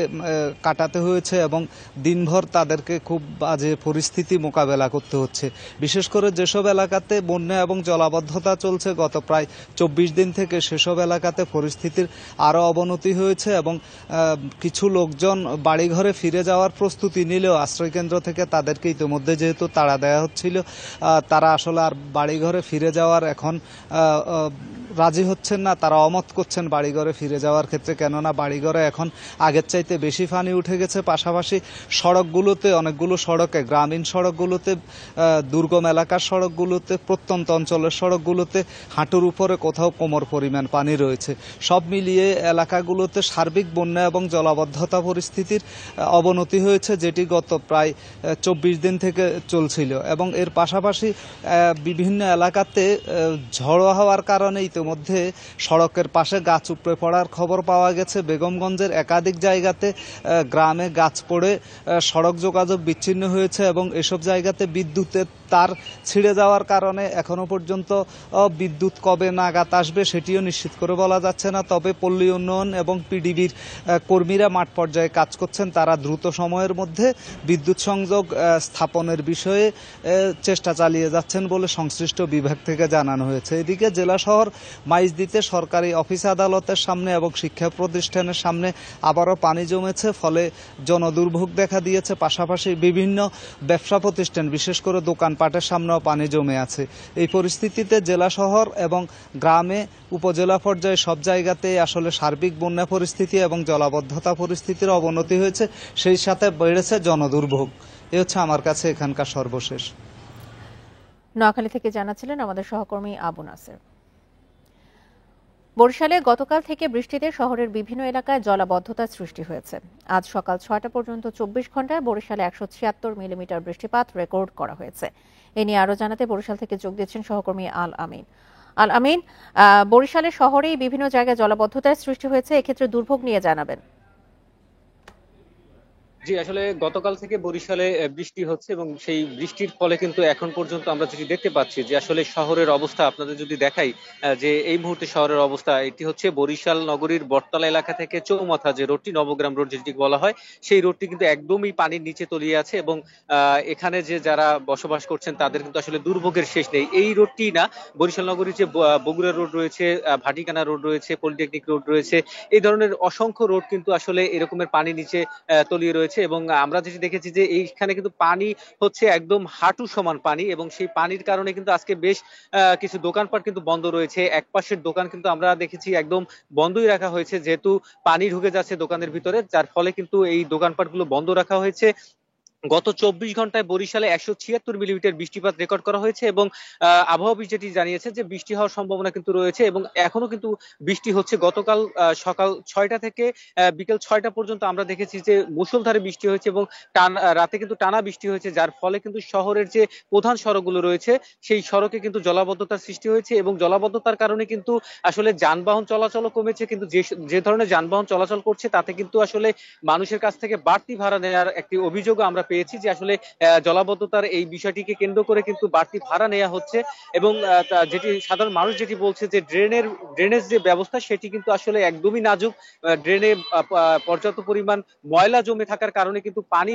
কাটাতে হয়েছে এবং দিনভর তাদেরকে খুব বাজে পরিস্থিতি মোকাবেলা করতে হচ্ছে। বিশেষ করে যেসব এলাকাতে বন্যা এবং জলাবদ্ধতা চলছে গত প্রায় 24 দিন থেকে, সেসব এলাকাতে পরিস্থিতির আরও অবনতি হয়েছে এবং কিছু লোকজন বাড়িঘরে ফিরে যাওয়ার প্রস্তুতি নিলেও আশ্রয়কেন্দ্র থেকে তাদেরকে ইতিমধ্যে যেহেতু তাড়া দেওয়া হচ্ছিল, তারা আসলে আর বাড়িঘরে ফিরে যাওয়ার এখন রাজি হচ্ছেন না। তারা অমত করছেন বাড়িঘরে ফিরে যাওয়ার ক্ষেত্রে, কেননা বাড়িঘরে এখন আগের চাইতে বেশি পানি উঠে গেছে। পাশাপাশি সড়কগুলোতে, অনেকগুলো সড়কে, গ্রামীণ সড়কগুলোতে, দুর্গম এলাকার সড়কগুলোতে, প্রত্যন্ত অঞ্চলের সড়কগুলোতে হাঁটুর উপরে কোথাও কোমর পরিমাণ পানি রয়েছে। সব মিলিয়ে এলাকাগুলোতে সার্বিক বন্যা এবং জলাবদ্ধতা পরিস্থিতির অবনতি হয়েছে, যেটি গত প্রায় 24 দিন থেকে চলছিল। এবং এর পাশাপাশি বিভিন্ন এলাকাতে ঝড়ো হওয়ার কারণে ইতিমধ্যে সড়কের পাশে গাছ উপড়ে পড়ার খবর পাওয়া গেছে। বেগমগঞ্জের একাধিক জায়গাতে গ্রামে গাছ পড়ে সড়ক যোগাযোগ বিচ্ছিন্ন হয়েছে এবং এসব জায়গাতে বিদ্যুতের তার ছিঁড়ে যাওয়ার কারণে এখনো পর্যন্ত বিদ্যুৎ কবে নাগাদ আসবে সেটিও নিশ্চিত করে বলা যাচ্ছে না। তবে পল্লী উন্নয়ন এবং পিডিবির কর্মীরা মাঠ পর্যায়ে কাজ করছেন, তারা দ্রুত সময়ের মধ্যে বিদ্যুৎ সংযোগ স্থাপনের বিষয়ে চেষ্টা চালিয়ে যাচ্ছেন বলে সংশ্লিষ্ট বিভাগ থেকে জানানো হয়েছে। এদিকে জেলা শহর মাইজদীতে সরকারি অফিস আদালতের সামনে এবং শিক্ষা প্রতিষ্ঠানের সামনে আবারও পানি জমেছে, ফলে জনদুর্ভোগ দেখা দিয়েছে। পাশাপাশি বিভিন্ন ব্যবসা প্রতিষ্ঠান বিশেষ করে দোকানপাটের সামনেও পানি জমে আছে। এই পরিস্থিতিতে জেলা শহর এবং গ্রামে উপজেলা পর্যায়ে সব জায়গাতেই আসলে সার্বিক বন্যা পরিস্থিতি এবং জলাবদ্ধতা পরিস্থিতির অবনতি হয়েছে, সেই সাথে বেড়েছে জনদুর্ভোগ। এ হচ্ছে আমার কাছে এখানকার সর্বশেষ। নোয়াখালী থেকে জানাচ্ছিলেন আমাদের সহকর্মী আবু নাসের। বরিশালে গতকাল থেকে বৃষ্টিতে শহরের বিভিন্ন এলাকায় জলাবদ্ধতার সৃষ্টি হয়েছে। আজ সকাল ৬টা পর্যন্ত ২৪ ঘন্টায় বরিশালে ১৭৬ মিলিমিটার বৃষ্টিপাত রেকর্ড করা হয়েছে। এ নিয়ে আরও জানাতে বরিশাল থেকে যোগ দিচ্ছেন সহকর্মী আল আমিন। আল আমিন, বরিশালে শহরেই বিভিন্ন জায়গায় জলাবদ্ধতার সৃষ্টি হয়েছে, এক্ষেত্রে দুর্ভোগ নিয়ে জানাবেন। জি, আসলে গতকাল থেকে বরিশালে বৃষ্টি হচ্ছে এবং সেই বৃষ্টির ফলে কিন্তু এখন পর্যন্ত আমরা যেটি দেখতে পাচ্ছি যে আসলে শহরের অবস্থা আপনাদের যদি দেখাই, যে এই মুহূর্তে শহরের অবস্থা এটি হচ্ছে বরিশাল নগরীর বটতলা এলাকা থেকে চৌমাথা যে রোডটি, নবগ্রাম রোড যেটি বলা হয়, সেই রোডটি কিন্তু একদমই পানির নিচে তলিয়ে আছে এবং এখানে যে যারা বসবাস করছেন তাদের কিন্তু আসলে দুর্ভোগের শেষ নেই। এই রোডটি না, বরিশাল নগরীর যে বগুড়া রোড রয়েছে, ভাটিকানা রোড রয়েছে, পলিটেকনিক রোড রয়েছে, এই ধরনের অসংখ্য রোড কিন্তু আসলে এরকমের পানির নিচে তলিয়ে রয়েছে এবং আমরা যেটি দেখেছি যে এইখানে কিন্তু পানি হচ্ছে একদম হাঁটু সমান পানি এবং সেই পানির কারণে কিন্তু আজকে বেশ কিছু দোকানপাট কিন্তু বন্ধ রয়েছে। এক পাশের দোকান কিন্তু আমরা দেখেছি একদম বন্ধই রাখা হয়েছে, যেহেতু পানি ঢুকে যাচ্ছে দোকানের ভিতরে, যার ফলে কিন্তু এই দোকানপাটগুলো বন্ধ রাখা হয়েছে। গত ২৪ ঘন্টায় বরিশালে ১৭৬ মিলিমিটার বৃষ্টিপাত রেকর্ড করা হয়েছে এবং আবহাওয়া অফিস যেটি জানিয়েছে যে বৃষ্টি হওয়ার সম্ভাবনা কিন্তু রয়েছে এবং এখনো কিন্তু বৃষ্টি হচ্ছে। গতকাল সকাল ৬টা থেকে বিকেল ৬টা পর্যন্ত আমরা দেখেছি যে মুষলধারে বৃষ্টি হয়েছে এবং রাতে কিন্তু টানা বৃষ্টি হয়েছে, যার ফলে কিন্তু শহরের যে প্রধান সড়কগুলো রয়েছে সেই সড়কে কিন্তু জলাবদ্ধতার সৃষ্টি হয়েছে এবং জলাবদ্ধতার কারণে কিন্তু আসলে যানবাহন চলাচলও কমেছে। কিন্তু যে ধরনের যানবাহন চলাচল করছে তাতে কিন্তু আসলে মানুষের কাছ থেকে বাড়তি ভাড়া নেওয়ার একটি অভিযোগ আমরা পেয়েছি যে আসলে জলাবদ্ধতার এই বিষয়টিকে কেন্দ্র করে কিন্তু বাড়তি ভাড়া নেওয়া হচ্ছে এবং যেটি সাধারণ মানুষ যেটি বলছে যে ড্রেনেজ যে ব্যবস্থা সেটি কিন্তু আসলে একদমই নাজুক। ড্রেনে পর্যাপ্ত পরিমাণ ময়লা জমে থাকার কারণে কিন্তু পানি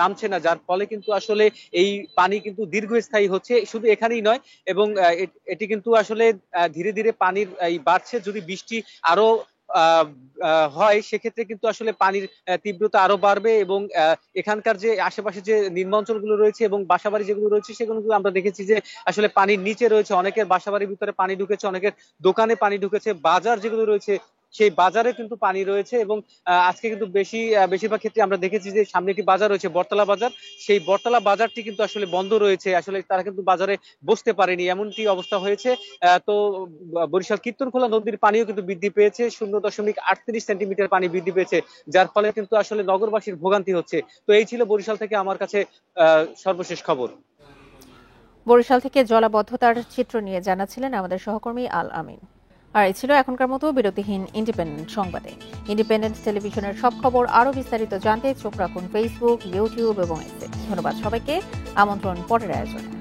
নামছে না, যার ফলে কিন্তু আসলে এই পানি কিন্তু দীর্ঘস্থায়ী হচ্ছে। শুধু এখানেই নয় এবং এটি কিন্তু আসলে ধীরে ধীরে পানির বাড়ছে। যদি বৃষ্টি আরো হয় সেক্ষেত্রে কিন্তু আসলে পানির তীব্রতা আরো বাড়বে এবং এখানকার যে আশেপাশে যে নিম্নাঞ্চলগুলো রয়েছে এবং বাসাবাড়ি যেগুলো রয়েছে সেগুলো আমরা দেখেছি যে আসলে পানির নিচে রয়েছে, অনেকের বাসাবাড়ির ভিতরে পানি ঢুকেছে, অনেকের দোকানে পানি ঢুকেছে, বাজার যেগুলো রয়েছে সেই বাজারে কিন্তু পানি রয়েছে এবং আজকে কিন্তু বেশিরভাগ ক্ষেত্রে আমরা দেখেছি যে সামনে একটি বাজার রয়েছে বটতলা বাজার, সেই বটতলা বাজারটি কিন্তু আসলে বন্ধ রয়েছে, আসলে তারা কিন্তু বাজারে বসতে পারেনি, এমনটি অবস্থা হয়েছে। তো বরিশাল কীর্তনখোলা নদীর পানিও কিন্তু বৃদ্ধি পেয়েছে, 0.38 সেন্টিমিটার পানি বৃদ্ধি পেয়েছে, যার ফলে কিন্তু আসলে নগরবাসীর ভোগান্তি হচ্ছে। তো এই ছিল বরিশাল থেকে আমার কাছে সর্বশেষ খবর। বরিশাল থেকে জলাবদ্ধতার চিত্র নিয়ে জানাচ্ছিলেন আমাদের সহকর্মী আল আমিন। আর এই ছিল এখনকার মতো বিরতিহীন ইন্ডিপেন্ডেন্ট সংবাদে। ইন্ডিপেন্ডেন্ট টেলিভিশনের সব খবর আরো বিস্তারিত জানতে চোখ রাখুন ফেসবুক, ইউটিউব এবং এক্সে। ধন্যবাদ সবাইকে, আমন্ত্রণ পরের আয়োজনে।